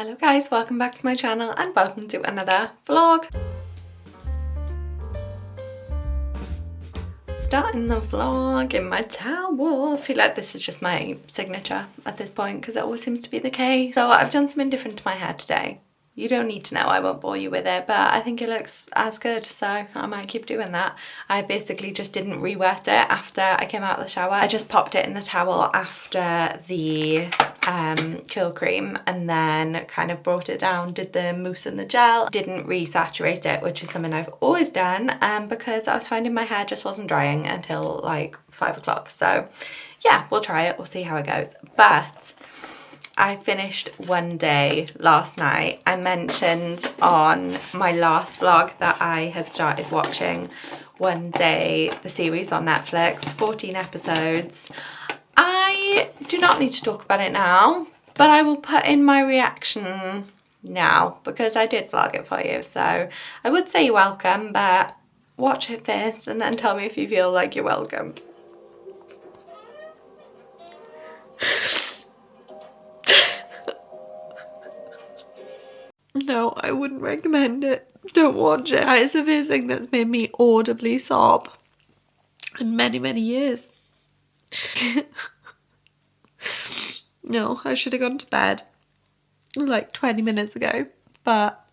Hello guys, welcome back to my channel and welcome to another vlog. Starting the vlog in my towel. I feel like this is just my signature at this point because it always seems to be the case. So I've done something different to my hair today. You don't need to know, I won't bore you with it, but I think it looks as good, so I might keep doing that. I basically just didn't re-wet it after I came out of the shower. I just popped it in the towel after the curl cream and then kind of brought it down, did the mousse and the gel. Didn't re-saturate it, which is something I've always done because I was finding my hair just wasn't drying until like 5 o'clock. So yeah, we'll try it, we'll see how it goes. But I finished One Day last night. I mentioned on my last vlog that I had started watching One Day, the series on Netflix, 14 episodes. I do not need to talk about it now, but I will put in my reaction now because I did vlog it for you. So I would say you're welcome, but watch it first and then tell me if you feel like you're welcome. No, I wouldn't recommend it. Don't watch it. It's the first thing that's made me audibly sob in many, many years. No, I should have gone to bed like 20 minutes ago, but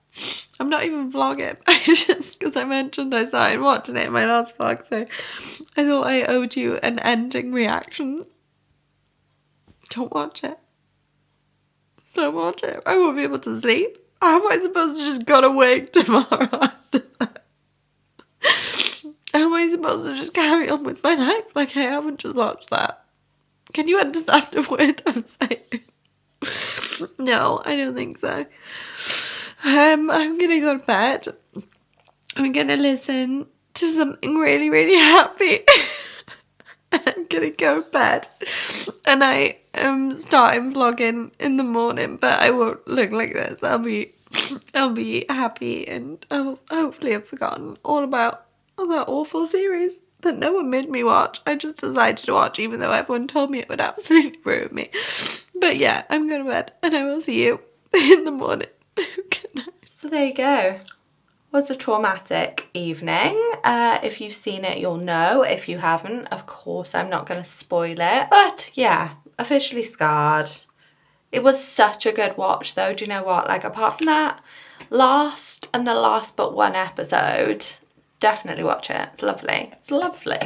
I'm not even vlogging. Just because I mentioned I started watching it in my last vlog, so I thought I owed you an ending reaction. Don't watch it. Don't watch it. I won't be able to sleep. How am I supposed to just go to work tomorrow after that? How am I supposed to just carry on with my life like I haven't just watched that? Can you understand a word I'm saying? No, I don't think so. I'm gonna go to bed. I'm gonna listen to something really, really happy. And I'm gonna go to bed. And I am starting vlogging in the morning, but I won't look like this. I'll be happy and hopefully I've forgotten all about that awful series that no one made me watch. I just decided to watch even though everyone told me it would absolutely ruin me. But yeah, I'm going to bed and I will see you in the morning. Good night. So there you go. Was a traumatic evening. If you've seen it, you'll know. If you haven't, of course, I'm not going to spoil it. But yeah, officially scarred. It was such a good watch though. Do you know what? Like apart from that last but one episode, definitely watch it. It's lovely. It's lovely.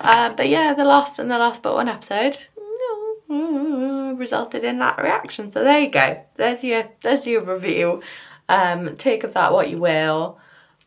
But yeah, the last but one episode resulted in that reaction. So there you go. There's your review. Take of that what you will.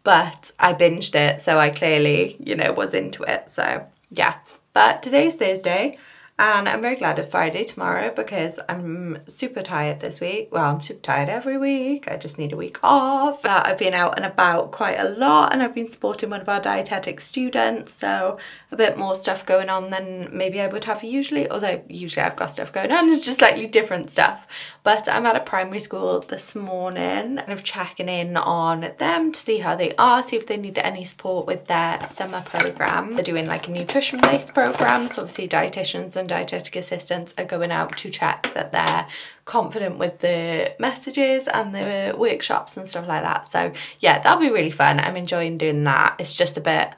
But I binged it, so I clearly, was into it. So yeah. But today's Thursday. And I'm very glad it's Friday tomorrow because I'm super tired this week. Well, I'm super tired every week. I just need a week off. I've been out and about quite a lot and I've been supporting one of our dietetic students. So a bit more stuff going on than maybe I would have usually. Although usually I've got stuff going on. It's just slightly different stuff. But I'm at a primary school this morning and I'm checking in on them to see how they are. See if they need any support with their summer program. They're doing like a nutrition-based program. So obviously dietitians and dietetic assistants are going out to check that they're confident with the messages and the workshops and stuff like that. So yeah, that'll be really fun. I'm enjoying doing that. It's just a bit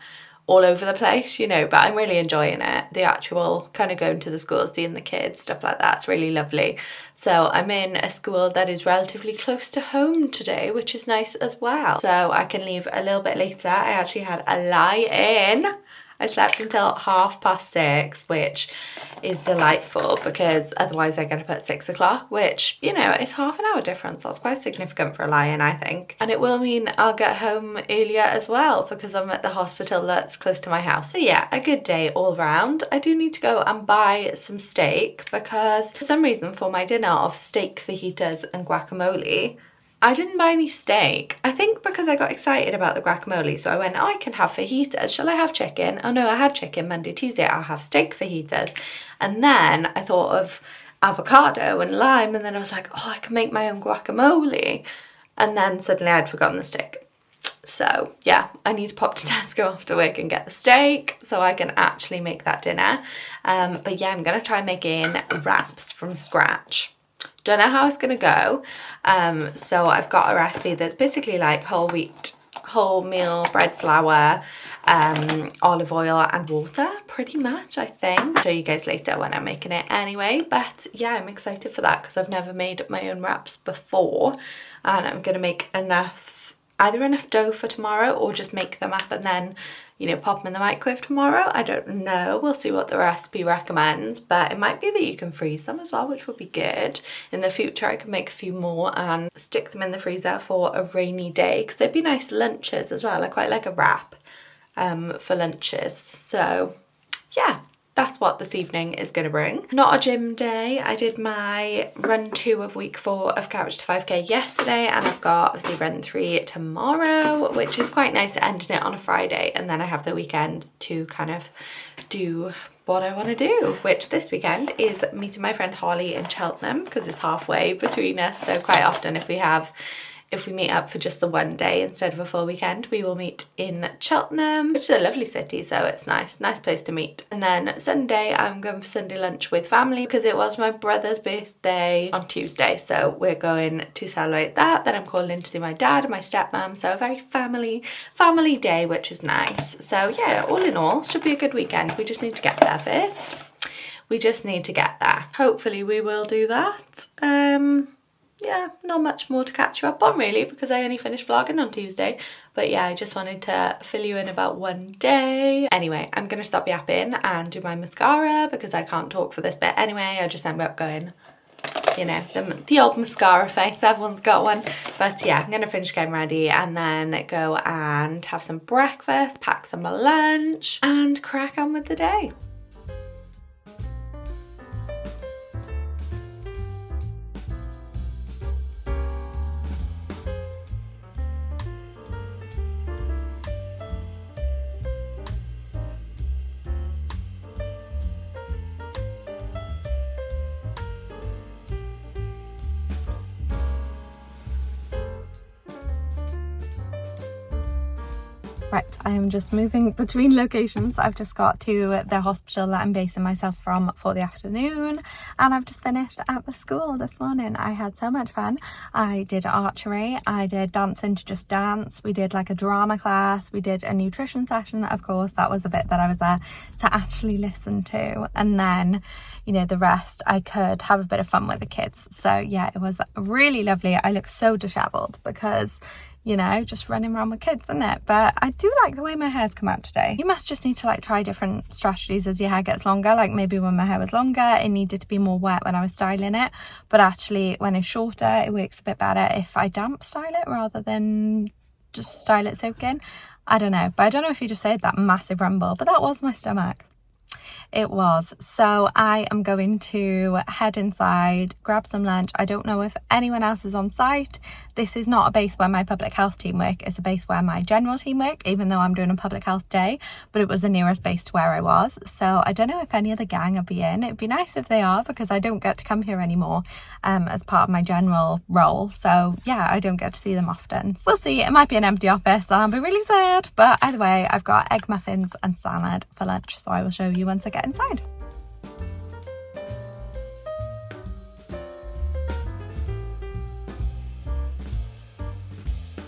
all over the place, but I'm really enjoying it. The actual kind of going to the school, seeing the kids, stuff like that's really lovely. So I'm in a school that is relatively close to home today, which is nice as well. So I can leave a little bit later. I actually had a lie-in. I slept until 6:30, which is delightful because otherwise I get up at 6 o'clock, which, it's half an hour difference. That's quite significant for a lie-in, I think. And it will mean I'll get home earlier as well because I'm at the hospital that's close to my house. So yeah, a good day all round. I do need to go and buy some steak because for some reason for my dinner of steak, fajitas and guacamole, I didn't buy any steak. I think because I got excited about the guacamole, so I went, I can have fajitas. Shall I have chicken? Oh no, I had chicken Monday, Tuesday. I'll have steak fajitas. And then I thought of avocado and lime, and then I was like, I can make my own guacamole. And then suddenly I'd forgotten the steak. So yeah, I need to pop to Tesco after work and get the steak so I can actually make that dinner. But yeah, I'm gonna try making wraps from scratch. Don't know how it's gonna go. So I've got a recipe that's basically like wholemeal bread flour, olive oil and water, pretty much, I think. I'll show you guys later when I'm making it anyway. But yeah, I'm excited for that because I've never made my own wraps before, and I'm gonna make either enough dough for tomorrow or just make them up and then, you know, pop them in the microwave tomorrow. I don't know, we'll see what the recipe recommends, but it might be that you can freeze them as well, which would be good. In the future I can make a few more and stick them in the freezer for a rainy day, because they'd be nice lunches as well. I quite like a wrap for lunches. So yeah, that's what this evening is going to bring. Not a gym day. I did my run 2 of week 4 of Couch to 5k yesterday, and I've got obviously run 3 tomorrow, which is quite nice, ending it on a Friday, and then I have the weekend to kind of do what I want to do, which this weekend is meeting my friend Holly in Cheltenham, because it's halfway between us. So quite often if we meet up for just the one day instead of a full weekend, we will meet in Cheltenham, which is a lovely city, so it's nice place to meet. And then Sunday, I'm going for Sunday lunch with family because it was my brother's birthday on Tuesday, so we're going to celebrate that. Then I'm calling in to see my dad and my stepmom, so a very family day, which is nice. So yeah, all in all, should be a good weekend. We just need to get there first. We just need to get there. Hopefully we will do that. Yeah, not much more to catch you up on really, because I only finished vlogging on Tuesday. But yeah, I just wanted to fill you in about one day. Anyway, I'm gonna stop yapping and do my mascara because I can't talk for this bit anyway. I just end up going, you know, the old mascara face, everyone's got one. But yeah, I'm gonna finish getting ready and then go and have some breakfast, pack some lunch and crack on with the day. Right, I am just moving between locations. I've just got to the hospital that I'm basing myself from for the afternoon, and I've just finished at the school this morning. I had so much fun. I did archery, I did dancing to just dance, we did like a drama class, we did a nutrition session. Of course, that was the bit that I was there to actually listen to, and then, you know, the rest I could have a bit of fun with the kids. So yeah, it was really lovely. I look so disheveled because, you know, just running around with kids, isn't it? But I do like the way my hair's come out today. You must just need to like try different strategies as your hair gets longer. Like maybe when my hair was longer, it needed to be more wet when I was styling it. But actually when it's shorter, it works a bit better if I damp style it rather than just style it soaking. I don't know. But I don't know if you just heard that massive rumble, but that was my stomach. It was. So I am going to head inside, grab some lunch. I don't know if anyone else is on site. This is not a base where my public health team work. It's a base where my general team work, even though I'm doing a public health day, but it was the nearest base to where I was. So I don't know if any of the gang will be in. It'd be nice if they are, because I don't get to come here anymore as part of my general role. So yeah, I don't get to see them often. We'll see. It might be an empty office and I'll be really sad. But either way, I've got egg muffins and salad for lunch. So I will show you once I get inside.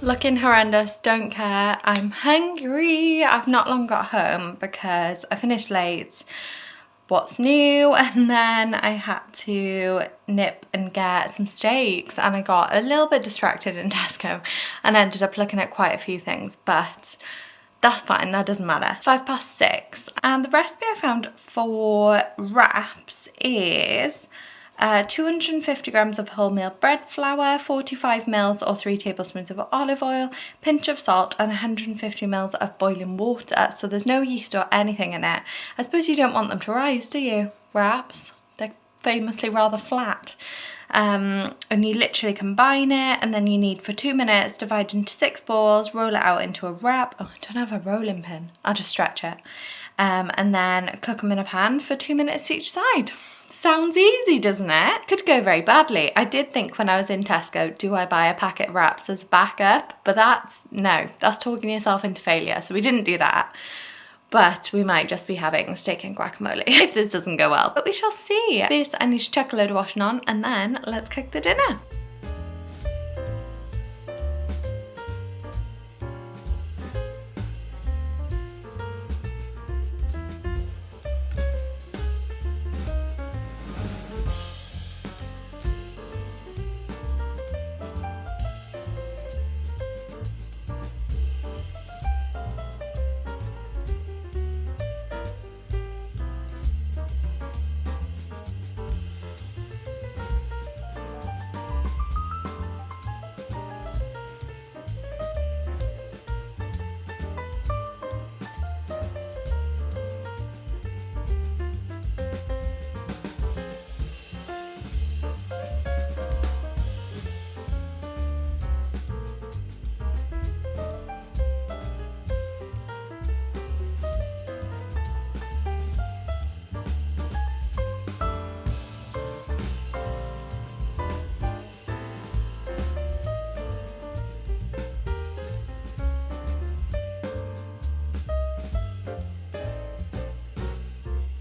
Looking horrendous, don't care. I'm hungry. I've not long got home because I finished late. What's new? And then I had to nip and get some steaks, and I got a little bit distracted in Tesco and ended up looking at quite a few things, but that's fine, that doesn't matter. 6:05, and the recipe I found for wraps is 250 grams of wholemeal bread flour, 45 mils or 3 tablespoons of olive oil, pinch of salt, and 150 mils of boiling water. So there's no yeast or anything in it. I suppose you don't want them to rise, do you? Wraps, they're famously rather flat. And you literally combine it, and then you need for 2 minutes, divide into 6 balls, roll it out into a wrap. Oh, I don't have a rolling pin, I'll just stretch it. And then cook them in a pan for 2 minutes each side. Sounds easy, doesn't it? Could go very badly. I did think when I was in Tesco, do I buy a packet of wraps as backup? But that's talking yourself into failure, so we didn't do that. but we might just be having steak and guacamole if this doesn't go well, but we shall see. First, I need to chuck a load of washing on, and then let's cook the dinner.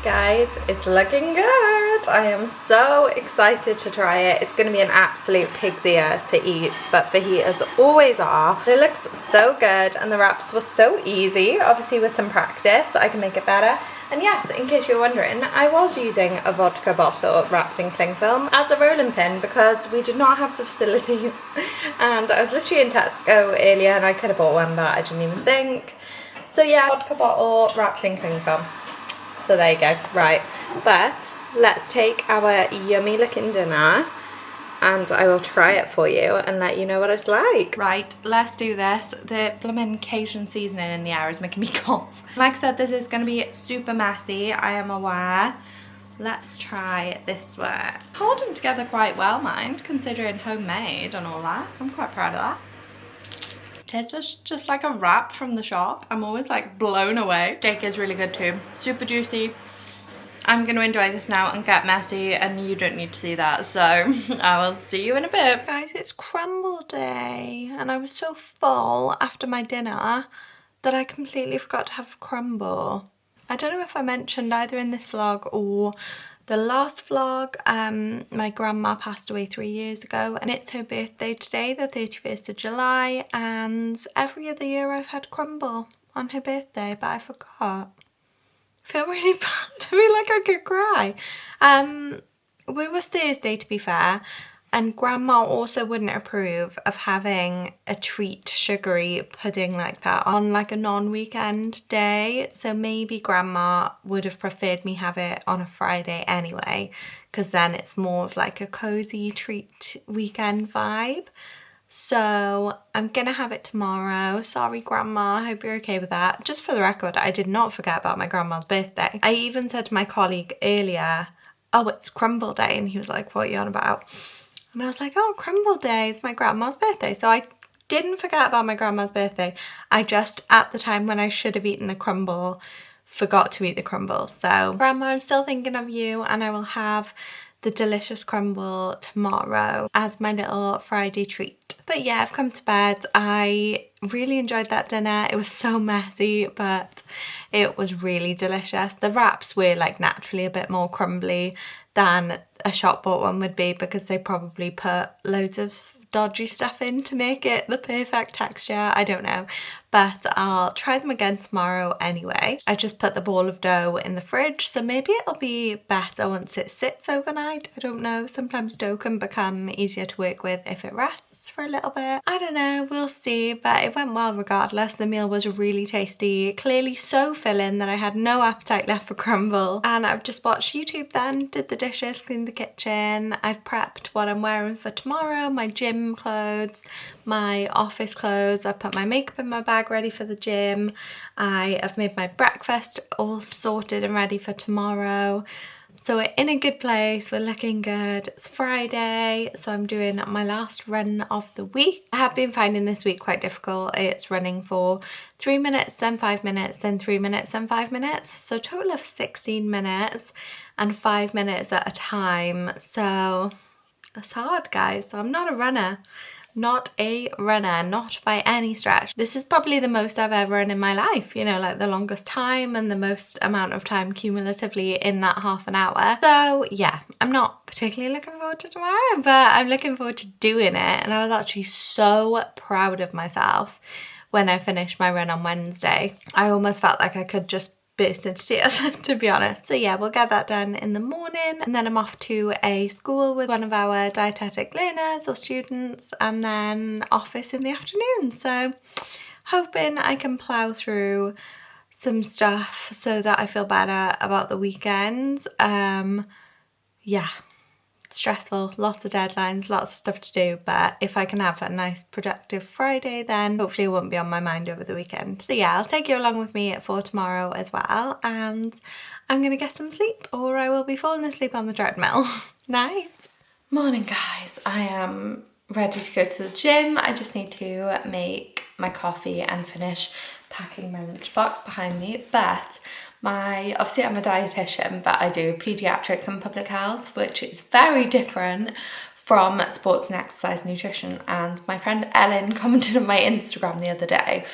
Guys, it's looking good. I am so excited to try it. It's going to be an absolute pig's ear to eat, but fajitas always are. It looks so good, and the wraps were so easy. Obviously with some practice I can make it better. And yes, in case you're wondering, I was using a vodka bottle wrapped in cling film as a rolling pin because we did not have the facilities. And I was literally in Tesco earlier and I could have bought one, but I didn't even think. So yeah, vodka bottle wrapped in cling film. So there you go, right. But let's take our yummy looking dinner and I will try it for you and let you know what it's like. Right, let's do this. The blooming Cajun seasoning in the air is making me cough. Like I said, this is gonna be super messy, I am aware. Let's try this one. Holding together quite well, mind, considering homemade and all that. I'm quite proud of that. Tastes just like a wrap from the shop. I'm always like blown away. Steak is really good too. Super juicy. I'm going to enjoy this now and get messy, and you don't need to see that, so I will see you in a bit. Guys, it's crumble day and I was so full after my dinner that I completely forgot to have crumble. I don't know if I mentioned either in this vlog or the last vlog, my grandma passed away 3 years ago and it's her birthday today, the 31st of July, and every other year I've had crumble on her birthday, but I forgot. I feel really bad. I feel like I could cry. It was Thursday, to be fair, and grandma also wouldn't approve of having a treat sugary pudding like that on like a non-weekend day, so maybe grandma would have preferred me have it on a Friday anyway, because then it's more of like a cozy treat weekend vibe. So I'm gonna have it tomorrow. Sorry grandma, I hope you're okay with that. Just for the record, I did not forget about my grandma's birthday. I even said to my colleague earlier, oh, it's crumble day, and he was like, what are you on about? And I was like, oh, crumble day is my grandma's birthday. So I didn't forget about my grandma's birthday. I just, at the time when I should have eaten the crumble, forgot to eat the crumble. So grandma, I'm still thinking of you, and I will have the delicious crumble tomorrow as my little Friday treat. But yeah, I've come to bed. I really enjoyed that dinner. It was so messy, but it was really delicious. The wraps were like naturally a bit more crumbly than a shop bought one would be, because they probably put loads of dodgy stuff in to make it the perfect texture. I don't know, but I'll try them again tomorrow anyway. I just put the ball of dough in the fridge, so maybe it'll be better once it sits overnight. I don't know, sometimes dough can become easier to work with if it rests for a little bit. I don't know, we'll see, but it went well regardless. The meal was really tasty, clearly so filling that I had no appetite left for crumble, and I've just watched YouTube then, did the dishes, cleaned the kitchen. I've prepped what I'm wearing for tomorrow, my gym clothes, my office clothes. I've put my makeup in my bag ready for the gym. I have made my breakfast all sorted and ready for tomorrow. So we're in a good place, we're looking good. It's Friday, so I'm doing my last run of the week. I have been finding this week quite difficult. It's running for 3 minutes, then 5 minutes, then 3 minutes, then 5 minutes. So a total of 16 minutes and 5 minutes at a time. So it's hard, guys. So I'm not a runner, not a runner, not by any stretch. This is probably the most I've ever run in my life, you know, like the longest time and the most amount of time cumulatively in that half an hour. So yeah, I'm not particularly looking forward to tomorrow, but I'm looking forward to doing it. And I was actually so proud of myself when I finished my run on Wednesday. I almost felt like I could just burst into tears, to be honest. So yeah, we'll get that done in the morning, and then I'm off to a school with one of our dietetic learners or students, and then office in the afternoon. So hoping I can plough through some stuff so that I feel better about the weekend. Yeah, stressful, lots of deadlines, lots of stuff to do, but if I can have a nice productive Friday, then hopefully it won't be on my mind over the weekend. So yeah, I'll take you along with me for tomorrow as well, and I'm gonna get some sleep or I will be falling asleep on the treadmill. Night. Morning guys, I am ready to go to the gym. I just need to make my coffee and finish packing my lunchbox behind me, but obviously I'm a dietitian, but I do paediatrics and public health, which is very different from sports and exercise nutrition. And my friend Ellen commented on my Instagram the other day,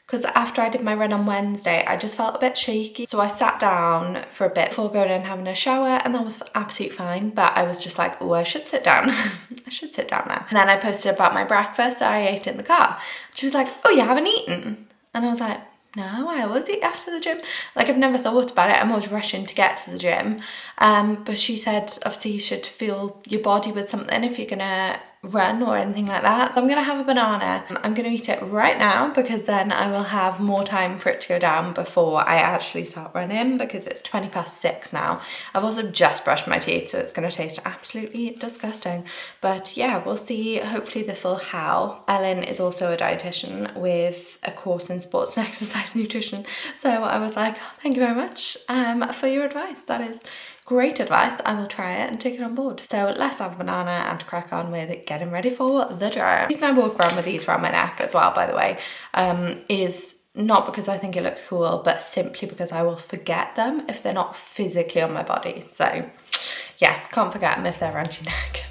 because after I did my run on Wednesday, I just felt a bit shaky. So I sat down for a bit before going in and having a shower, and that was absolutely fine. But I was just like, oh, I should sit down. I should sit down now. And then I posted about my breakfast that I ate in the car. She was like, oh, you haven't eaten? And I was like, no, I always eat after the gym. Like, I've never thought about it. I'm always rushing to get to the gym. But she said, obviously, you should fuel your body with something if you're gonna run or anything like that. So I'm gonna have a banana. I'm gonna eat it right now, because then I will have more time for it to go down before I actually start running, because it's 6:20 now. I've also just brushed my teeth, so it's gonna taste absolutely disgusting. But yeah, we'll see. Hopefully this will help. Ellen is also a dietitian with a course in sports and exercise nutrition. So I was like, oh, thank you very much for your advice. That is great advice. I will try it and take it on board. So let's have a banana and crack on with getting ready for the gym. The reason I walk around with these around my neck as well, by the way, is not because I think it looks cool, but simply because I will forget them if they're not physically on my body. So yeah, can't forget them if they're around your neck.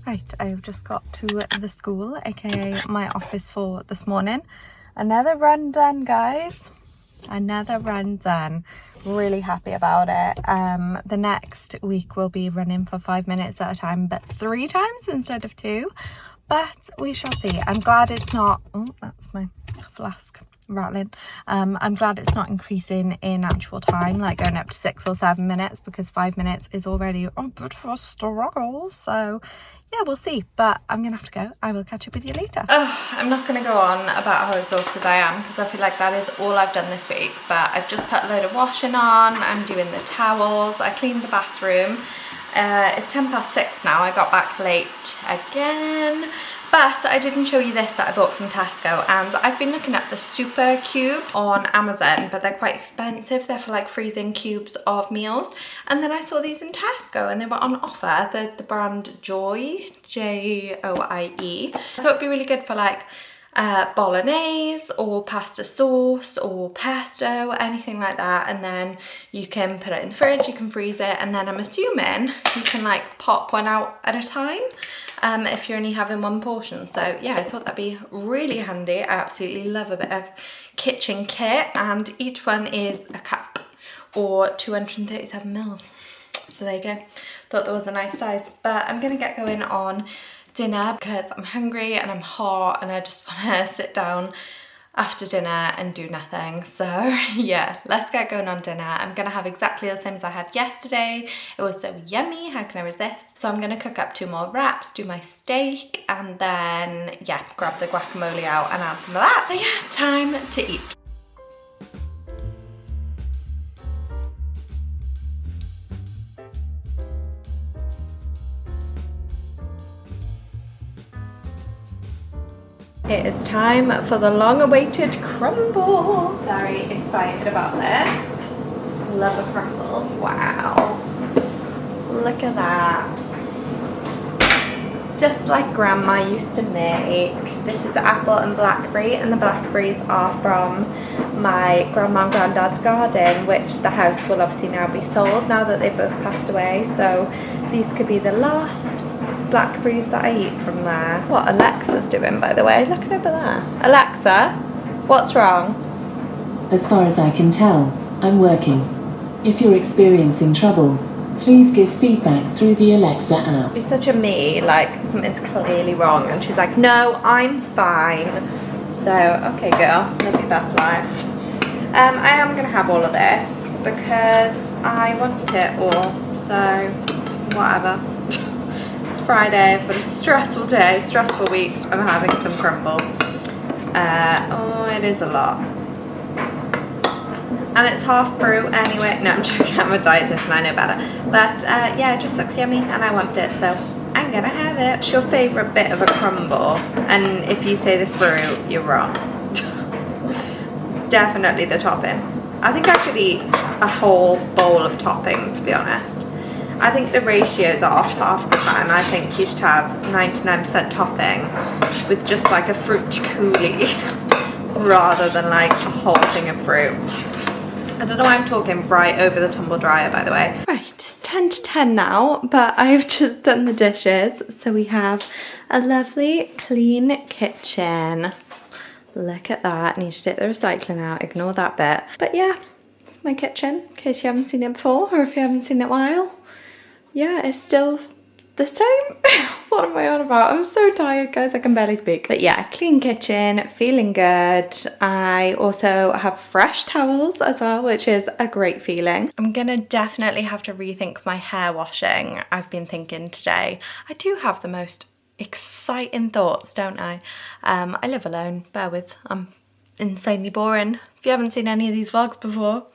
Right, I've just got to the school, aka my office for this morning. Another run done, guys. Another run done. Really happy about it. The next week we'll be running for 5 minutes at a time, but 3 times instead of 2. But we shall see. I'm glad it's not... Oh, that's my flask rattling. I'm glad it's not increasing in actual time, like going up to 6 or 7 minutes, because 5 minutes is already a bit of a struggle. So yeah, we'll see, but I'm gonna have to go. I will catch up with you later. I'm not gonna go on about how exhausted I am, because I feel like that is all I've done this week, but I've just put a load of washing on. I'm doing the towels. I cleaned the bathroom. It's 6:10 now. I got back late again. But I didn't show you this that I bought from Tesco, and I've been looking at the super cubes on Amazon, but they're quite expensive. They're for like freezing cubes of meals. And then I saw these in Tesco and they were on offer. The brand Joy, Joie. I thought it'd be really good for like bolognese or pasta sauce or pesto, anything like that. And then you can put it in the fridge, you can freeze it, and then I'm assuming you can like pop one out at a time if you're only having one portion. So yeah, I thought that'd be really handy. I absolutely love a bit of kitchen kit, and each one is a cup or 237 mils. So there you go. Thought that was a nice size, but I'm gonna get going on dinner because I'm hungry and I'm hot and I just want to sit down after dinner and do nothing. So yeah, let's get going on dinner. I'm gonna have exactly the same as I had yesterday. It was so yummy, how can I resist? So I'm gonna cook up 2 more wraps, do my steak, and then yeah, grab the guacamole out and add some of that. So yeah, time to eat. It is time for the long-awaited crumble. Very excited about this. Love a crumble. Wow. Look at that. just like Grandma used to make. This is apple and blackberry, and the blackberries are from my grandma and granddad's garden, which the house will obviously now be sold now that they've both passed away. So these could be the last blackberries that I eat from there. What Alexa's doing, by the way, look at over there. Alexa, what's wrong? As far as I can tell, I'm working. If you're experiencing trouble, please give feedback through the Alexa app. She's such a me, like something's clearly wrong, and she's like, no, I'm fine. So, okay girl, live your best life. I am going to have all of this because I want it all, so whatever. It's Friday, but it's a stressful day, stressful week. I'm having some crumble. Oh, it is a lot. And it's half fruit anyway. No, I'm joking, I'm a dietitian, I know better. But yeah, it just looks yummy and I want it, so I'm gonna have it. What's your favourite bit of a crumble? And if you say the fruit, you're wrong. Definitely the topping. I think I could eat a whole bowl of topping, to be honest. I think the ratio's off half the time. I think you should have 99% topping with just like a fruit coulis rather than like a whole thing of fruit. I don't know why I'm talking right over the tumble dryer, by the way. Right, it's 10 to 10 now, but I've just done the dishes. So we have a lovely clean kitchen. Look at that. I need to take the recycling out, ignore that bit. But yeah, it's my kitchen, in case you haven't seen it before, or if you haven't seen it in a while. Yeah, it's still the same. What am I on about? I'm so tired, guys, I can barely speak. But yeah, clean kitchen, feeling good. I also have fresh towels as well, which is a great feeling. I'm gonna definitely have to rethink my hair washing. I've been thinking today. I do have the most exciting thoughts, don't I? I live alone, bear with, I'm insanely boring. If you haven't seen any of these vlogs before,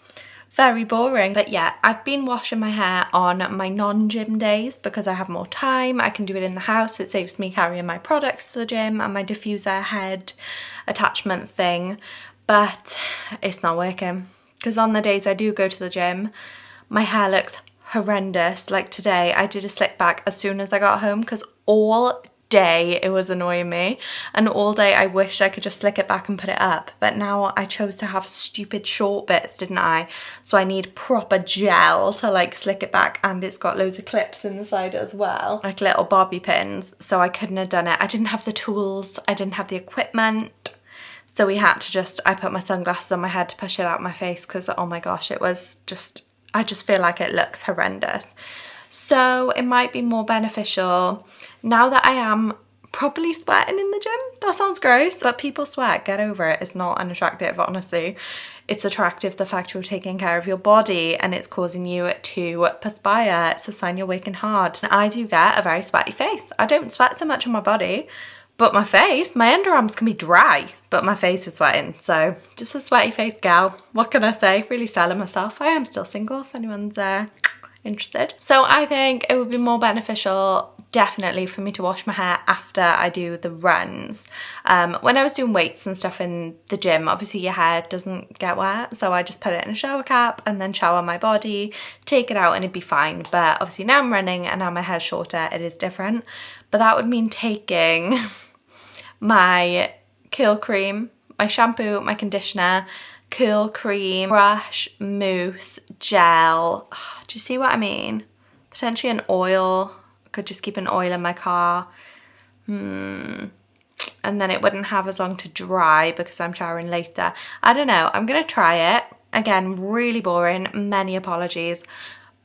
very boring. But yeah, I've been washing my hair on my non-gym days because I have more time. I can do it in the house. It saves me carrying my products to the gym and my diffuser head attachment thing. But it's not working because on the days I do go to the gym, my hair looks horrendous. Like today, I did a slick back as soon as I got home because all day it was annoying me, and all day I wished I could just slick it back and put it up, but now I chose to have stupid short bits, didn't I? So I need proper gel to like slick it back, and it's got loads of clips in the side as well, like little bobby pins, so I couldn't have done it. I didn't have the tools, I didn't have the equipment, so we had to just, I put my sunglasses on my head to push it out my face because oh my gosh, it was just, I just feel like it looks horrendous. So it might be more beneficial now that I am probably sweating in the gym. That sounds gross, but people sweat, get over it. It's not unattractive, honestly. It's attractive the fact you're taking care of your body and it's causing you to perspire. It's a sign you're working hard. And I do get a very sweaty face. I don't sweat so much on my body, but my face, my underarms can be dry, but my face is sweating. So just a sweaty face gal. What can I say? Really selling myself. I am still single if anyone's interested. So I think it would be more beneficial definitely for me to wash my hair after I do the runs. When I was doing weights and stuff in the gym, obviously your hair doesn't get wet, so I just put it in a shower cap and then shower my body, take it out and it'd be fine. But obviously now I'm running and now my hair's shorter, it is different. But that would mean taking my curl cream, my shampoo, my conditioner, curl cream, brush, mousse, gel. Do you see what I mean? Potentially an oil. Could just keep an oil in my car. And then it wouldn't have as long to dry because I'm showering later. I don't know. I'm going to try it. Again, really boring. Many apologies.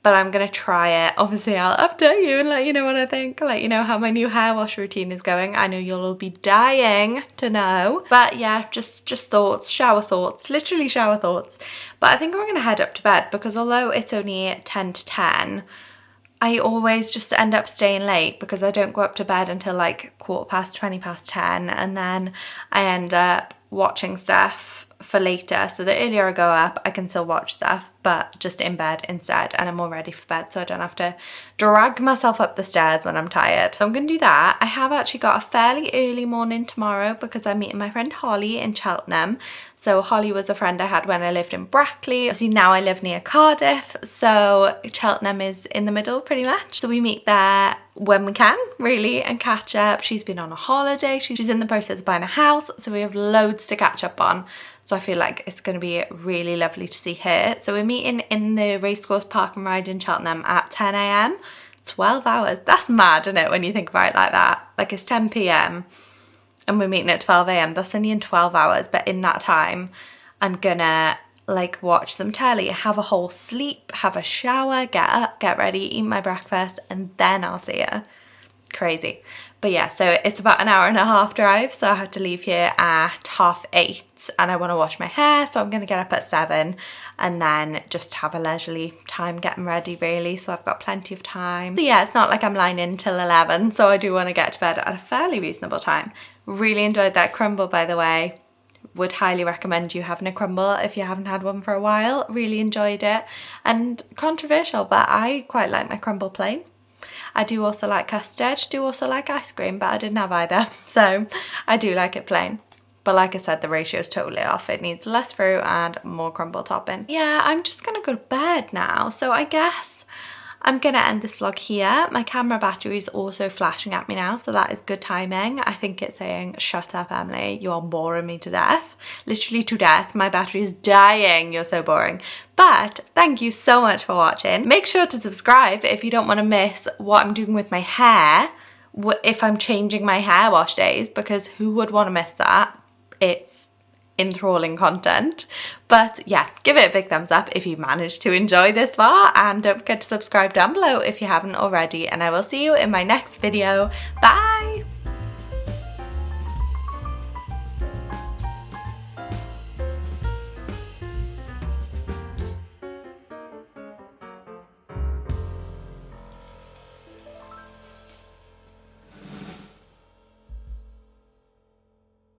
But I'm going to try it. Obviously, I'll update you and let you know what I think. Let you know how my new hair wash routine is going. I know you'll all be dying to know. But yeah, just thoughts, shower thoughts, literally shower thoughts. But I think I'm going to head up to bed because although it's only 10 to 10, I always just end up staying late because I don't go up to bed until like 20 past 10, and then I end up watching stuff for later, so the earlier I go up I can still watch stuff, but just in bed instead, and I'm all ready for bed so I don't have to drag myself up the stairs when I'm tired. So I'm gonna do that. I have actually got a fairly early morning tomorrow because I'm meeting my friend Holly in Cheltenham. So Holly was a friend I had when I lived in Brackley. See, now I live near Cardiff, so Cheltenham is in the middle pretty much. So we meet there when we can, really, and catch up. She's been on a holiday. She's in the process of buying a house, so we have loads to catch up on. So I feel like it's going to be really lovely to see her. So we're meeting in the Racecourse Park and Ride in Cheltenham at 10 AM. 12 hours. That's mad, isn't it, when you think about it like that? Like, it's 10 PM. and we're meeting at 12 AM. That's only in 12 hours, but in that time I'm gonna like watch some telly, have a whole sleep, have a shower, get up, get ready, eat my breakfast, and then I'll see her. Crazy. But yeah, so it's about an hour and a half drive, so I have to leave here at 8:30 and I want to wash my hair, so I'm going to get up at 7 and then just have a leisurely time getting ready really, so I've got plenty of time. So yeah, it's not like I'm lying in till 11, so I do want to get to bed at a fairly reasonable time. Really enjoyed that crumble, by the way. Would highly recommend you having a crumble if you haven't had one for a while. Really enjoyed it, and controversial, but I quite like my crumble plain. I do also like custard, do also like ice cream, but I didn't have either, so I do like it plain. But like I said, the ratio is totally off. It needs less fruit and more crumble topping. Yeah, I'm just gonna go to bed now, so I guess I'm gonna end this vlog here. My camera battery is also flashing at me now, so that is good timing. I think it's saying, shut up Emily, you are boring me to death. Literally to death. My battery is dying, you're so boring. But thank you so much for watching. Make sure to subscribe if you don't want to miss what I'm doing with my hair, if I'm changing my hair wash days, because who would want to miss that? It's enthralling content. But yeah, give it a big thumbs up if you managed to enjoy this far, and don't forget to subscribe down below if you haven't already, and I will see you in my next video. Bye!